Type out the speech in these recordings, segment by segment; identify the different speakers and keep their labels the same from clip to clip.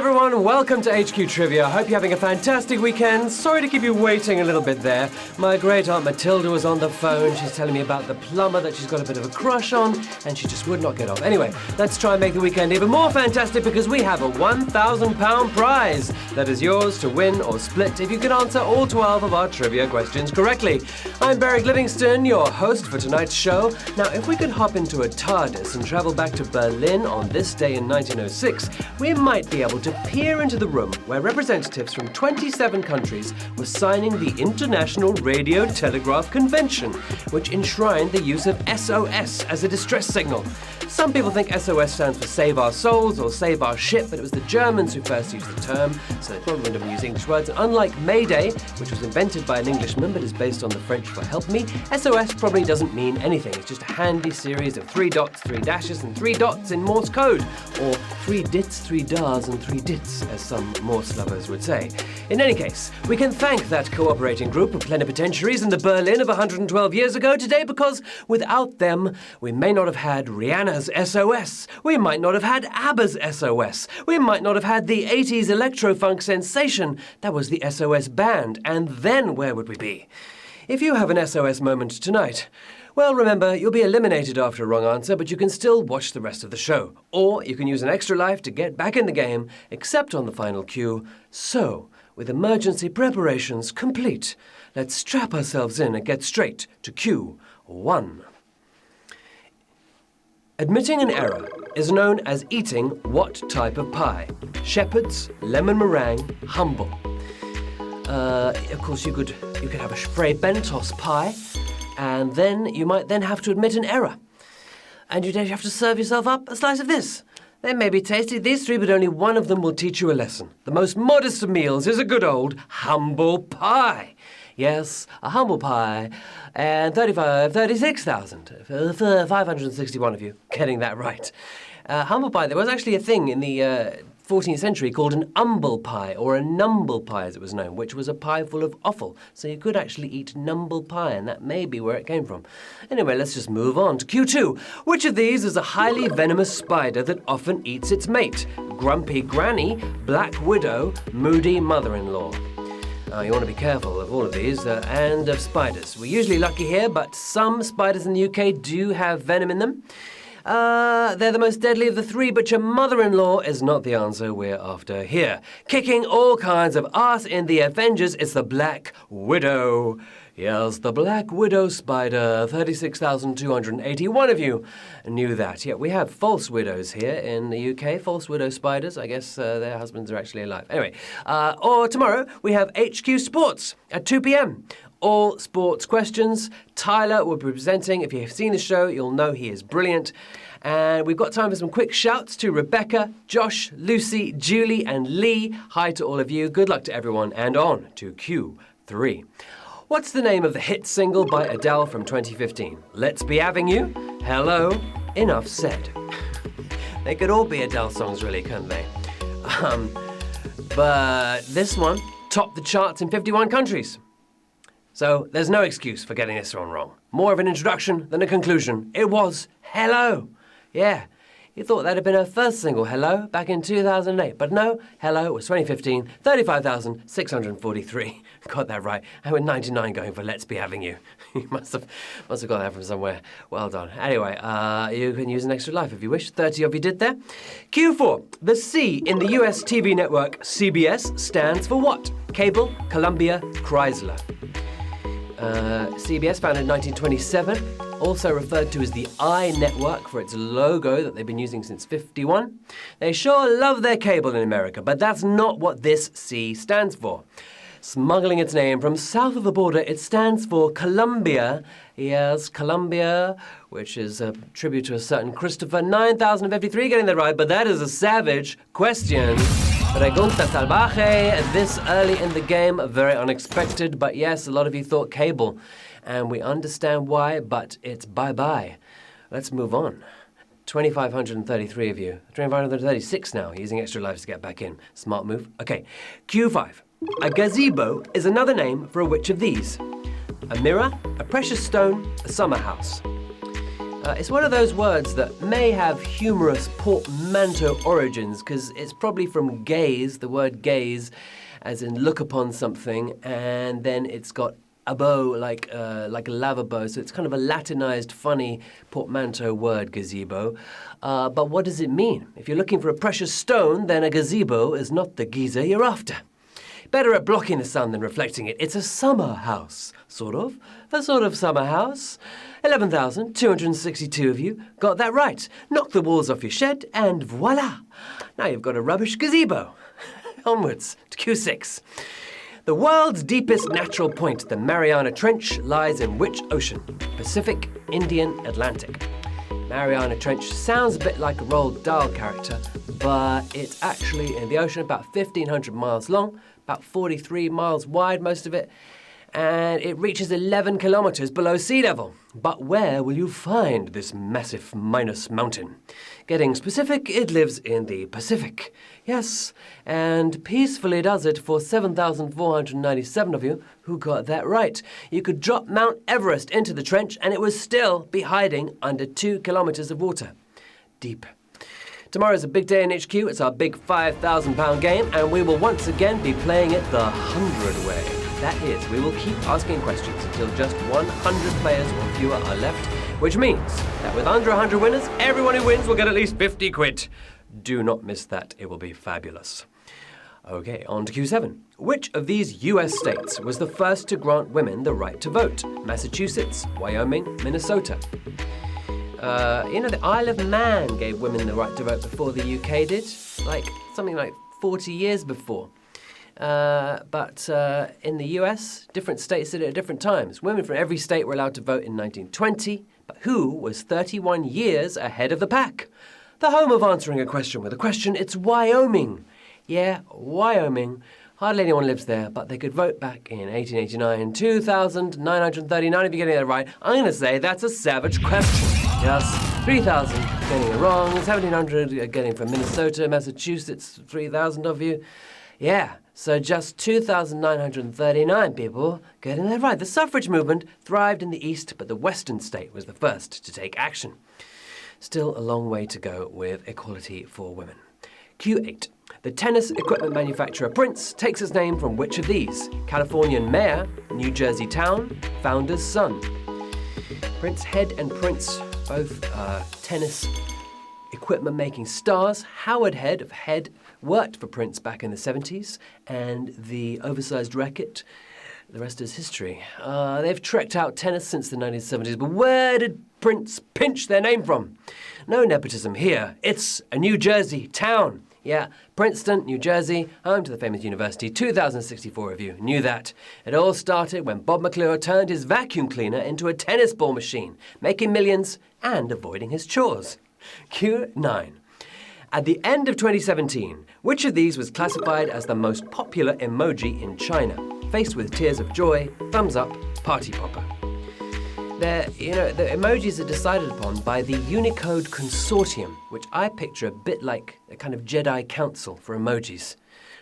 Speaker 1: everyone, welcome to HQ Trivia. Hope you're having a fantastic weekend. Sorry to keep you waiting a little bit there. My great aunt Matilda was on the phone. She's telling me about the plumber that she's got a bit of a crush on, and she just would not get off. Anyway, let's try and make the weekend even more fantastic because we have a £1,000 prize that is yours to win or split if you can answer all 12 of our trivia questions correctly. I'm Beric Livingstone, your host for tonight's show. Now, if we could hop into a TARDIS and travel back to Berlin on this day in 1906, we might be able to peer into the room where representatives from 27 countries were signing the International Radio Telegraph Convention, which enshrined the use of SOS as a distress signal. Some people think SOS stands for Save Our Souls or Save Our Ship, but it was the Germans who first used the term, so they probably wouldn't have used English words. Unlike Mayday, which was invented by an Englishman but is based on the French for Help Me, SOS probably doesn't mean anything. It's just a handy series of 3 dots, 3 dashes, and 3 dots in Morse code, or 3 dits, 3 dars, and 3 dits, as some Morse lovers would say. In any case, we can thank that cooperating group of plenipotentiaries in the Berlin of 112 years ago today because without them, we may not have had Rihanna's SOS. We might not have had ABBA's SOS. We might not have had the 80s electro-funk sensation that was the SOS band. And then where would we be? If you have an SOS moment tonight, well, remember, you'll be eliminated after a wrong answer, but you can still watch the rest of the show. Or you can use an extra life to get back in the game, except on the final cue. So, with emergency preparations complete, let's strap ourselves in and get straight to Q1. Admitting an error is known as eating what type of pie? Shepherd's, lemon meringue, humble. Of course, you could have a Spray Bentos pie, and then you might then have to admit an error. And you'd have to serve yourself up a slice of this. They may be tasty, these 3, but only one of them will teach you a lesson. The most modest of meals is a good old humble pie. Yes, a humble pie, and 36,000. 561 of you getting that right. Humble pie, there was actually a thing in the 14th century called an umble pie, or a numble pie as it was known, which was a pie full of offal. So you could actually eat numble pie, and that may be where it came from. Anyway, let's just move on to Q2. Which of these is a highly venomous spider that often eats its mate? Grumpy Granny, Black Widow, Moody Mother-in-law. You want to be careful of all of these, and of spiders. We're usually lucky here, but some spiders in the UK do have venom in them. They're the most deadly of the 3, but your mother-in-law is not the answer we're after here. Kicking all kinds of ass in the Avengers is the Black Widow. Yes, the Black Widow spider. 36,281 of you knew that. Yeah, we have false widows here in the UK. False widow spiders. I guess their husbands are actually alive. Anyway, or tomorrow we have HQ Sports at 2 p.m. All sports questions. Tyler will be presenting. If you've seen the show, you'll know he is brilliant. And we've got time for some quick shouts to Rebecca, Josh, Lucy, Julie, and Lee. Hi to all of you. Good luck to everyone. And on to Q3. What's the name of the hit single by Adele from 2015? Let's Be Having You, Hello, Enough Said. They could all be Adele songs, really, couldn't they? But this one topped the charts in 51 countries. So there's no excuse for getting this one wrong. More of an introduction than a conclusion. It was Hello. Yeah. You thought that had been her first single, Hello, back in 2008. But no, Hello was 2015, 35,643. Got that right. And with 99 going for Let's Be Having You. You must have got that from somewhere. Well done. Anyway, you can use an extra life if you wish. 30 of you did there. Q4. The C in the US TV network CBS stands for what? Cable, Columbia, Chrysler. CBS, founded in 1927, also referred to as the I Network for its logo that they've been using since '51. They sure love their cable in America, but that's not what this C stands for. Smuggling its name from south of the border, it stands for Columbia. Yes, Columbia, which is a tribute to a certain Christopher. 9,053 getting that right, but that is a savage question. Pregunta salvaje, this early in the game, very unexpected, but yes, a lot of you thought cable, and we understand why, but it's bye-bye. Let's move on. 2,533 of you, 2,536 now, using extra lives to get back in. Smart move. Okay, Q5. A gazebo is another name for a which of these? A mirror, a precious stone, a summer house. It's one of those words that may have humorous portmanteau origins, because it's probably from gaze, the word gaze, as in look upon something, and then it's got a bow, like a lava bow, so it's kind of a Latinized, funny portmanteau word, gazebo. But what does it mean? If you're looking for a precious stone, then a gazebo is not the Giza you're after. Better at blocking the sun than reflecting it. It's a summer house, sort of. A sort of summer house. 11,262 of you got that right. Knock the walls off your shed, and voila! Now you've got a rubbish gazebo. Onwards to Q6. The world's deepest natural point, the Mariana Trench, lies in which ocean? Pacific, Indian, Atlantic. Mariana Trench sounds a bit like a Roald Dahl character, but it's actually in the ocean, about 1,500 miles long, about 43 miles wide, most of it, and it reaches 11 kilometers below sea level. But where will you find this massive minus mountain? Getting specific, it lives in the Pacific. Yes, and peacefully does it for 7,497 of you who got that right. You could drop Mount Everest into the trench and it would still be hiding under 2 kilometers of water. Deep. Tomorrow's a big day in HQ. It's our big £5,000 game, and we will once again be playing it the 100 way. That is, we will keep asking questions until just 100 players or fewer are left, which means that with under 100 winners, everyone who wins will get at least 50 quid. Do not miss that. It will be fabulous. Okay, on to Q7. Which of these US states was the first to grant women the right to vote? Massachusetts, Wyoming, Minnesota. The Isle of Man gave women the right to vote before the UK did, something like 40 years before. But in the US, different states did it at different times. Women from every state were allowed to vote in 1920, but who was 31 years ahead of the pack? The home of answering a question with a question, it's Wyoming. Yeah, Wyoming. Hardly anyone lives there, but they could vote back in 1889. 2,939, if you're getting that right. I'm going to say that's a savage question. Yes, 3,000 getting it wrong. 1,700 getting from Minnesota, Massachusetts, 3,000 of you. Yeah, so just 2,939 people getting that right. The suffrage movement thrived in the East, but the Western state was the first to take action. Still a long way to go with equality for women. Q8. The tennis equipment manufacturer Prince takes its name from which of these? Californian mayor, New Jersey town, founder's son. Prince Head and Prince, both tennis equipment making stars. Howard Head of Head worked for Prince back in the 70s, and the oversized racket, the rest is history. They've trekked out tennis since the 1970s, but where did Prince pinch their name from? No nepotism here. It's a New Jersey town. Yeah, Princeton, New Jersey, home to the famous university. 2,064 of you knew that. It all started when Bob McClure turned his vacuum cleaner into a tennis ball machine, making millions and avoiding his chores. Q9. At the end of 2017, which of these was classified as the most popular emoji in China? Face with tears of joy, thumbs up, party popper. The emojis are decided upon by the Unicode Consortium, which I picture a bit like a kind of Jedi council for emojis.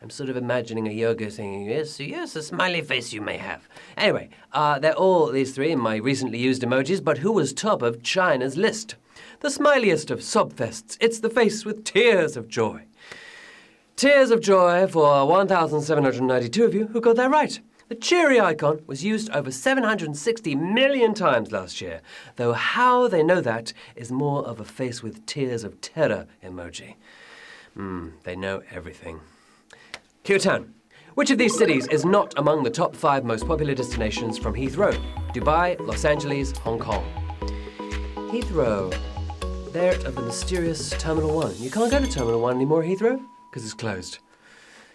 Speaker 1: I'm sort of imagining a yoga saying, yes, a smiley face you may have. Anyway, they're all, these three, in my recently used emojis, but who was top of China's list? The smiliest of sobfests. It's the face with tears of joy. Tears of joy for 1,792 of you who got that right. The cheery icon was used over 760 million times last year, though how they know that is more of a face with tears of terror emoji. They know everything. Q10. Which of these cities is not among the top 5 most popular destinations from Heathrow? Dubai, Los Angeles, Hong Kong. Heathrow. There at the mysterious Terminal 1. You can't go to Terminal 1 anymore, Heathrow, because it's closed.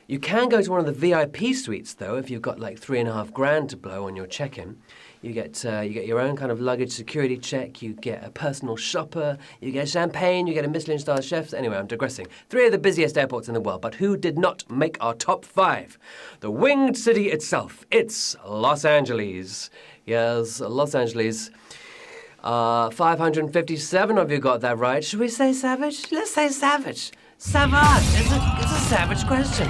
Speaker 1: You can go to one of the VIP suites, though, if you've got like $3,500 to blow on your check-in. You get your own kind of luggage security check, you get a personal shopper, you get champagne, you get a Michelin-star chef. Anyway, I'm digressing. 3 of the busiest airports in the world, but who did not make our top 5? The winged city itself. It's Los Angeles. Yes, Los Angeles. 557 of you got that right. Should we say savage? Let's say savage. Savage. It's a savage question.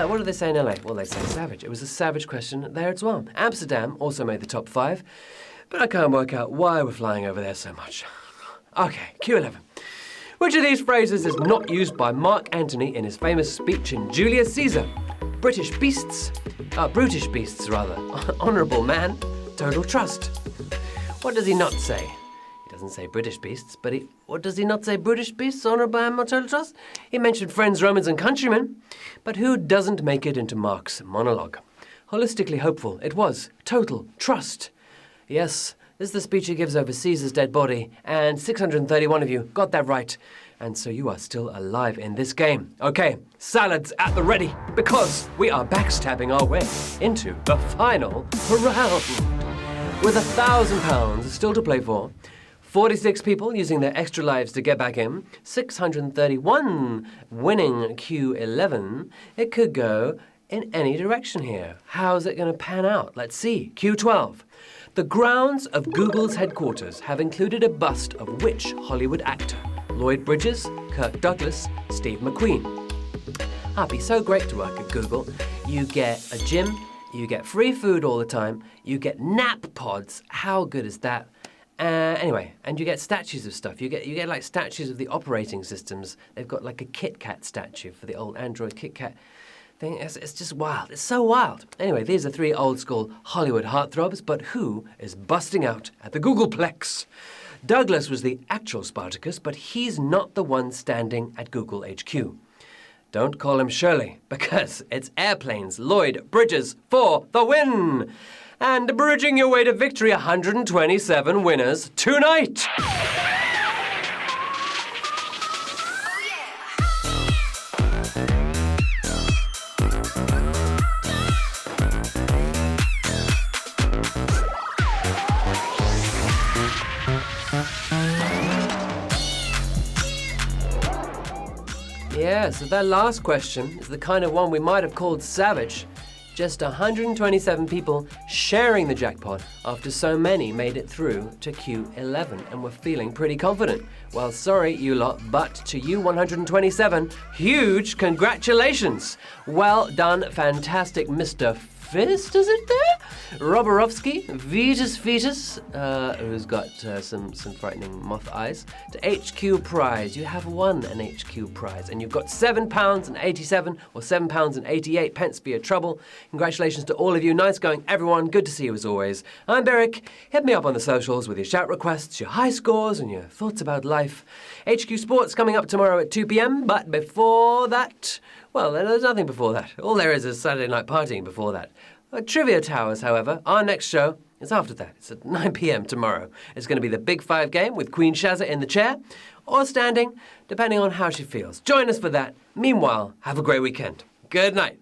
Speaker 1: What do they say in LA? Well, they say savage. It was a savage question there as well. Amsterdam also made the top 5. but I can't work out why we're flying over there so much. Okay, Q11. Which of these phrases is not used by Mark Antony in his famous speech in Julius Caesar? Brutish beasts, honourable man, total trust. What does he not say? He doesn't say British beasts, but what does he not say? Brutish beasts, honourable man, total trust? He mentioned friends, Romans and countrymen. But who doesn't make it into Mark's monologue? Holistically hopeful, it was total trust. Yes, this is the speech he gives over Caesar's dead body, and 631 of you got that right. And so you are still alive in this game. Okay, salads at the ready, because we are backstabbing our way into the final round. With £1,000 still to play for, 46 people using their extra lives to get back in, 631 winning Q11, it could go in any direction here. How's it going to pan out? Let's see. Q12. The grounds of Google's headquarters have included a bust of which Hollywood actor? Lloyd Bridges, Kirk Douglas, Steve McQueen. It'd be so great to work at Google. You get a gym, you get free food all the time, you get nap pods. How good is that? Anyway, and you get statues of stuff. You get like statues of the operating systems. They've got like a Kit Kat statue for the old Android Kit Kat thing. It's just wild. It's so wild. Anyway, these are three old school Hollywood heartthrobs, but who is busting out at the Googleplex? Douglas was the actual Spartacus, but he's not the one standing at Google HQ. Don't call him Shirley, because it's airplanes, Lloyd Bridges for the win! And bridging your way to victory, 127 winners tonight! Yeah, so that last question is the kind of one we might have called savage. Just 127 people sharing the jackpot after so many made it through to Q11 and were feeling pretty confident. Well, sorry, you lot, but to you 127, huge congratulations. Well done, fantastic Mr. Fist, is it there? Roborovsky, Vetus, who's got some frightening moth eyes, to HQ prize. You have won an HQ prize, and you've got £7.87 or £7.88 pence for your trouble. Congratulations to all of you. Nice going, everyone. Good to see you as always. I'm Beric. Hit me up on the socials with your shout requests, your high scores, and your thoughts about life. HQ Sports coming up tomorrow at 2 p.m, but before that, well, there's nothing before that. All there is Saturday night partying before that. Trivia Towers, however, our next show is after that. It's at 9 p.m. tomorrow. It's going to be the Big Five game with Queen Shazza in the chair, or standing, depending on how she feels. Join us for that. Meanwhile, have a great weekend. Good night.